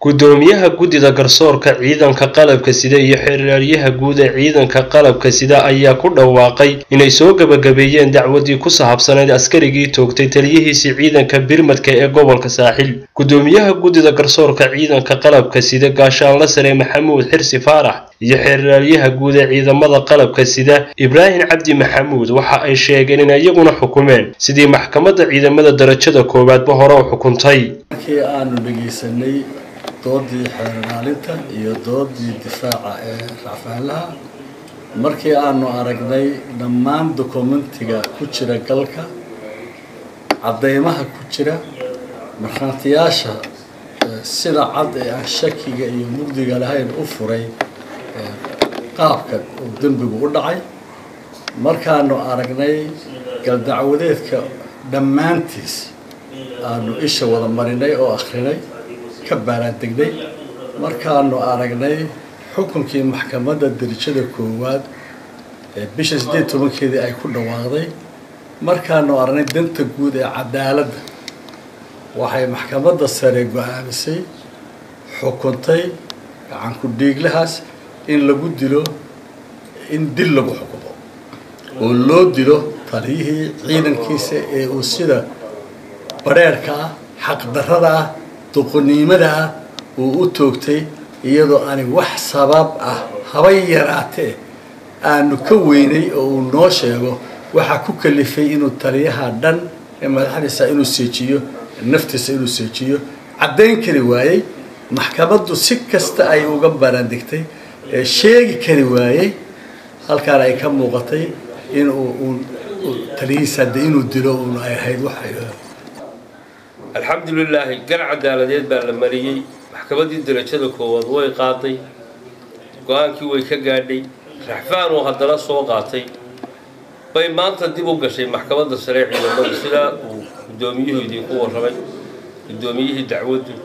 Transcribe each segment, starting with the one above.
gudoomiyaha guddida garsoorka ciidanka qalabka sida iyo xeeraryaha guud ee ciidanka qalabka sida ayaa ku dhawaaqay inay soo gabagabeeyeen dacwadii ku saabsaneyd askarigii toogtay taliyihiisii ciidanka birmadka ee gobolka saaxil. gudoomiyaha guddida garsoorka ciidanka qalabka sida gaashaanle sare maxamuud xirsi faarax iyo xeeraryaha guud ee ciidamada qalabka sida ibraahim cabdi maxamuud waxa ay sheegeen in iyaguna xukumeen sidii maxkamadda ciidamada darajada koowaadba hore u xukuntay. doodii xeeraalinta iyo doodii difaaca ee racfaalaha markii aanu aragnay dhammaan dokumentiga ku jira galka cadeymaha ku jira markhaatiyaasha sida cad ee aan shakiga iyo mugdiga lahayn u furay qaabka uu dembigu u dhacay markaanu aragnay galdacwadeedka dhammaantiis aanu isha wada marinay oo akhrinay ka baaraandegnay markaanu aragnay xukunkii maxkamadda darajada koowaad ee bisha 18 ay ku dhawaaqday markaanu aragnay danta guud ee cadaaladda waxay maxkamadda sare go'aamisay xukuntay gacan ku dhiiglahaas in lagu dilo in dil lagu xukumo oo loo dilo taliyihii ciidankiisa ee uu sida bareerka ah xaqdarrada ah doqonnimada uu u toogtay iyadoo aan wax sabab ah haba yaraatee aanu ka weynay oo uu noo sheego waxa ku kalifay inuu taliyaha dhan ee madaxdiisa inuu seejiyo naftiisa inuu seejiyo cadeyn kari waayay maxkamaddu si kasta ay uga baaraandigtay sheegi kari waayay halkaan ay ka muuqatay in uu taliyihiisa inuu dilo uu ay ahayd wax الحمد لله قرع عدالة بالمريي محكمة الدرجة كواد ويقاطي قانكي ويكقادي رحفان وهدلا سوقاتي باي ما انت ديبو قشي محكمة السريع لما بسلا ودوميه يدين قوة رمي ودوميه دعوته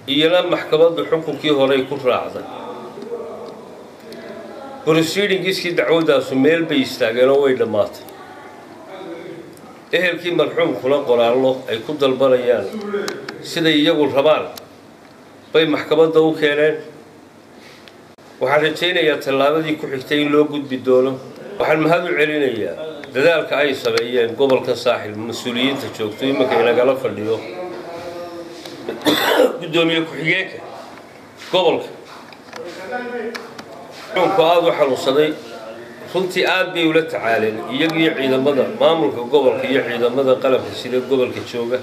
إيلا محكمة الحكم كي هوري كل راعدا ورسيلين كيسكي دعوته سميل بيستاقنا ويلماتي ehelkii marxuum kula qoraallo ay ku dalbanayaan sida iyagu rabaan bay maxkamadda u keeneen waxaan rajaynayaa tallaabadii ku xigtay in loo gudbi doono waxaan mahad u celinayaa dadaalka ay sameeyeen gobolka saaxil mas'uuliyiinta joogto iminka inagala fadhiyo gudoomiye ku-xigeenka gobolka xukunku aad u xanuunsaday runtii aad bay ula tacaaleen iyagii ciidamada maamulka gobolka iyo ciidamada qalabka sida gobolka jooga.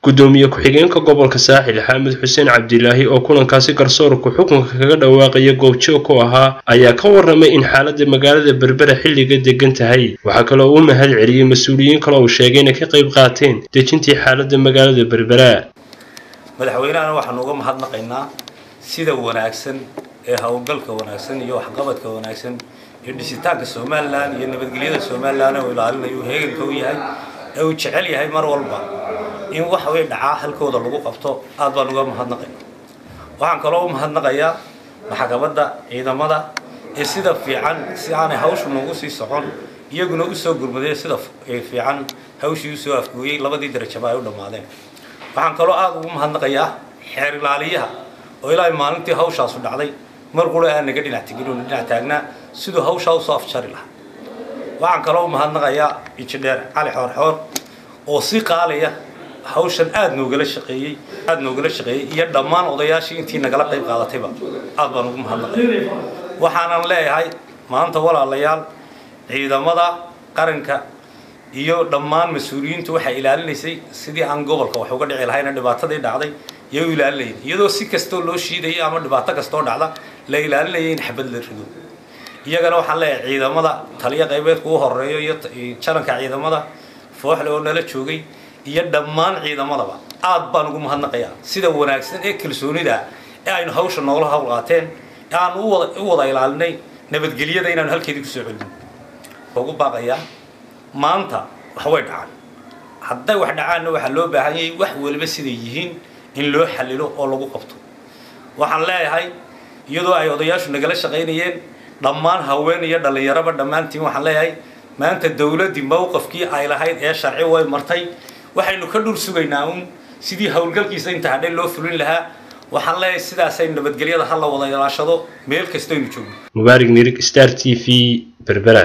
gudoomiye ku-xigeenka gobolka saaxil xamed xuseen cabdilaahi oo kulankaasi garsoorku xukunka kaga dhawaaqaya goobjoog ku ahaa ayaa ka warramay in xaaladda magaalada berbera xilliga degan tahay. waxaa kaloo uu mahad celiyey mas-uuliyiin kale oo sheegay inay ka qayb qaateen dejintii xaaladda magaalada berbera. madaxweynahana waxaan uga mahadnaqaynaa sida wanaagsan ee hawlgalka wanaagsan iyo waxqabadka wanaagsan iyo dhisitaanka Soomaaliland iyo nabadgelyada Soomaaliland oo ilaalinayo heeganka uu yahay ee uu jecel yahay mar walba in wax way dhacaa halkooda lagu qabto aad baan uga mahadnaqaynaa. waxaan kaloo u mahadnaqayaa maxkamadda ciidamada ee sida fiican si aanay hawshu noogu sii socon iyaguna u soo gurmaday sida fiican hawshii u soo afgooyay labadii darajaba ay u dhamaadeen. waxaan kaloo aad ugu mahadnaqayaa xeer ilaaliyaha oo ilaa maalintii hawshaas u dhacday mar qura aan naga dhinac taagnaa sidoo hawshaa soo afjari lahaa. waxaan kaloo mahadnaqayaa injineer cali xoor oo si qaalaya hawshan aad noogala shaqeeyay iyo dhammaan odayaashii intii nagala qayb qaadatayba aad baan ugu mahadnaqayaa. waxaanan leeyahay maanta walaalayaal ciidamada qaranka iyo dhammaan mas'uuliyiintu waxay ilaalinaysay sidii aan gobolka wax uga dhici lahayn dhibaatadii dhacday iyo ilaalinayeen iyadoo si kastoo loo shiiday ama dhibaato kastoo dhacda la ilaalinayay in xabad la rido. iyagana waxaan leeyahay ciidamada taliya qaybeedku u horeeyo iyo jaranka ciidamada fooxle oo nala joogay iyo dhammaan ciidamadaba aad baan ugu mahadnaqayaa sida wanaagsan ee kalsoonida ee aynu hawsha noola hawl qaateen ee aan u wada ilaalinay nabadgelyada inaanu halkeedii ku soo celin. ugu baaqayaa maanta wax way dhacaan hadday wax dhacaanna waxaa loo baahan yahay wax waliba siday yihiin in loo xalilo oo lagu qabto. waxaan leeyahay iyadoo ay odayaashu nagala shaqaynayeen dhammaan haween iyo dhalinyaraba dhammaantiin waxaan leeyahay maanta dawladii mowqifkii ay lahayd ee sharci way martay waxaynu ka dhul sugaynaa sidii hawlgalkiisa inta hadhay loo fulin lahaa waxaan leeyahay sidaasay nabadgelyada hal la wada ilaashado meel kasta aynu joogno mubaarak nirig Star TV Berbera.